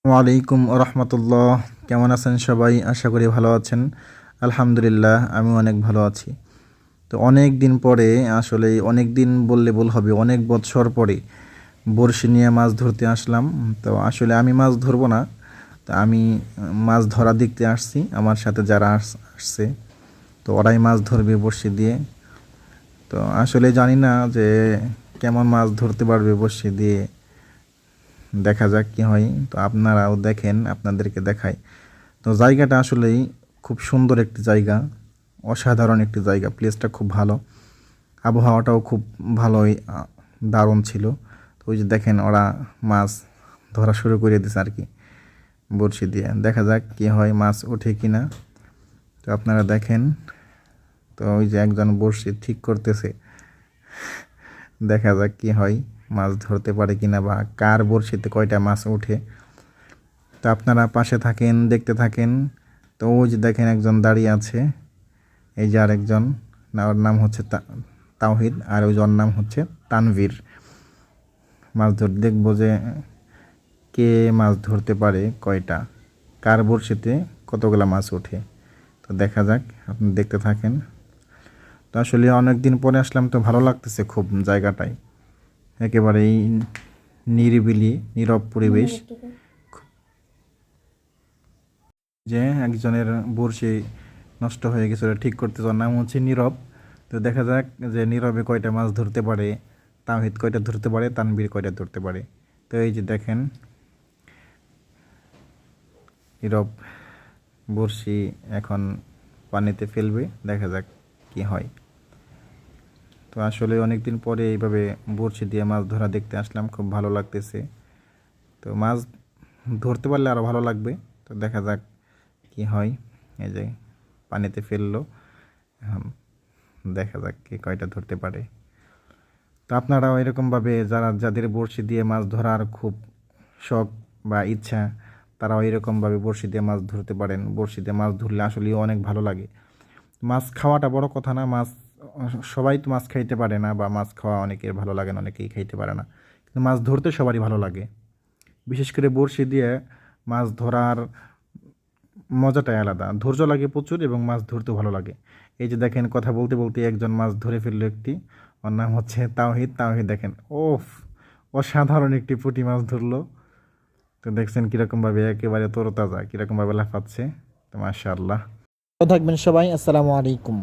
ওয়ালাইকুম রহমতুল্লাহ। কেমন আছেন সবাই? আশা করি ভালো আছেন। আলহামদুলিল্লাহ, আমি অনেক ভালো আছি। তো অনেক দিন পরে, আসলে অনেক দিন বললে ভুল হবে, অনেক বছর পরে বড়শি নিয়ে মাছ ধরতে আসলাম। তো আসলে আমি মাছ ধরবো না, তো আমি মাছ ধরা দেখতে আসছি। আমার সাথে যারা আসছে, তো ওরাই মাছ ধরবে বড়শি দিয়ে। তো আসলে জানি না যে কেমন মাছ ধরতে পারবে বড়শি দিয়ে। দেখা যাক কি হয়। তো আপনারাও দেখেন, আপনাদেরকে দেখাই। তো জায়গাটা আসলেই খুব সুন্দর একটি জায়গা, অসাধারণ একটি জায়গা। প্লেসটা খুব ভালো, আবহাওয়াটাও খুব ভালোই, দারুণ ছিল। তো ওই যে দেখেন, ওরা মাছ ধরা শুরু করে দিয়েছে আর কি, বড়শি দিয়ে। দেখা যাক কি হয়, মাছ ওঠে কি না। তো আপনারা দেখেন। তো ওই যে একজন বড়শি ঠিক করতেছে, দেখা যাক কি হয়, মাছ ধরতে পারে কিনা বা কার বড়শিতে কয়টা মাছ ওঠে। তো আপনারা পাশে থাকেন, দেখতে থাকেন। তো ওই যে দেখেন একজন দাঁড়িয়ে আছে, এই যে আরেকজন, ওর নাম হচ্ছে তাওহিদ, আর ওই ওর নাম হচ্ছে তানভীর। মাছ ধরতে দেখবো যে কে মাছ ধরতে পারে কয়টা, কার বড়শিতে কতগুলা মাছ ওঠে। তো দেখা যাক, আপনি দেখতে থাকেন। তো আসলে অনেক দিন পরে আসলাম, তো ভালো লাগতেছে খুব জায়গাটায়। একেবারেই নিরিবিলি, নীরব পরিবেশ। যে একজনের বড়শি নষ্ট হয়ে গেছে, ওটা ঠিক করতে, ওর নাম হচ্ছে নীরব। তো দেখা যাক যে নীরবে কয়টা মাছ ধরতে পারে, তাওহিদ কয়টা ধরতে পারে, তানভীর কয়টা ধরতে পারে। তো এই যে দেখেন, নীরব বড়শি এখন পানিতে ফেলবে, দেখা যাক কি হয়। তো আসলে অনেক দিন পরে এইভাবে বড়শি দিয়ে মাছ ধরা দেখতে আসলাম, খুব ভালো লাগতেছে। তো মাছ ধরতে পারলে আরও ভালো লাগবে। তো দেখা যাক কি হয়। এই যে পানিতে ফেললো, এখন দেখা যাক কে কয়টা ধরতে পারে। তো আপনারাও এরকমভাবে, যাদের বড়শি দিয়ে মাছ ধরার খুব শখ বা ইচ্ছা, তারাও এরকমভাবে বড়শি দিয়ে মাছ ধরতে পারেন। বড়শি দিয়ে মাছ ধরলে আসলেই অনেক ভালো লাগে। মাছ খাওয়াটা বড় কথা না, মাছ সবাই তো মাছ খাইতে পারে না, বা মাছ খাওয়া অনেকের ভালো লাগে না, অনেকেই খাইতে পারে না। কিন্তু মাছ ধরতে সবারই ভালো লাগে। বিশেষ করে বড়শি দিয়ে মাছ ধরার মজাটাই আলাদা, ধৈর্য লাগে প্রচুর, এবং মাছ ধরতেও ভালো লাগে। এই যে দেখেন, কথা বলতে বলতে একজন মাছ ধরে ফেললো একটি, ওর নাম হচ্ছে তাওহিদ। তাওহিদ দেখেন, ওফ, অসাধারণ একটি পুঁটি মাছ ধরলো। তো দেখছেন কীরকমভাবে, একেবারে তরতাজা, কীরকমভাবে লাফাচ্ছে। তো মাশাআল্লাহ। ভালো থাকবেন সবাই, আসসালামু আলাইকুম।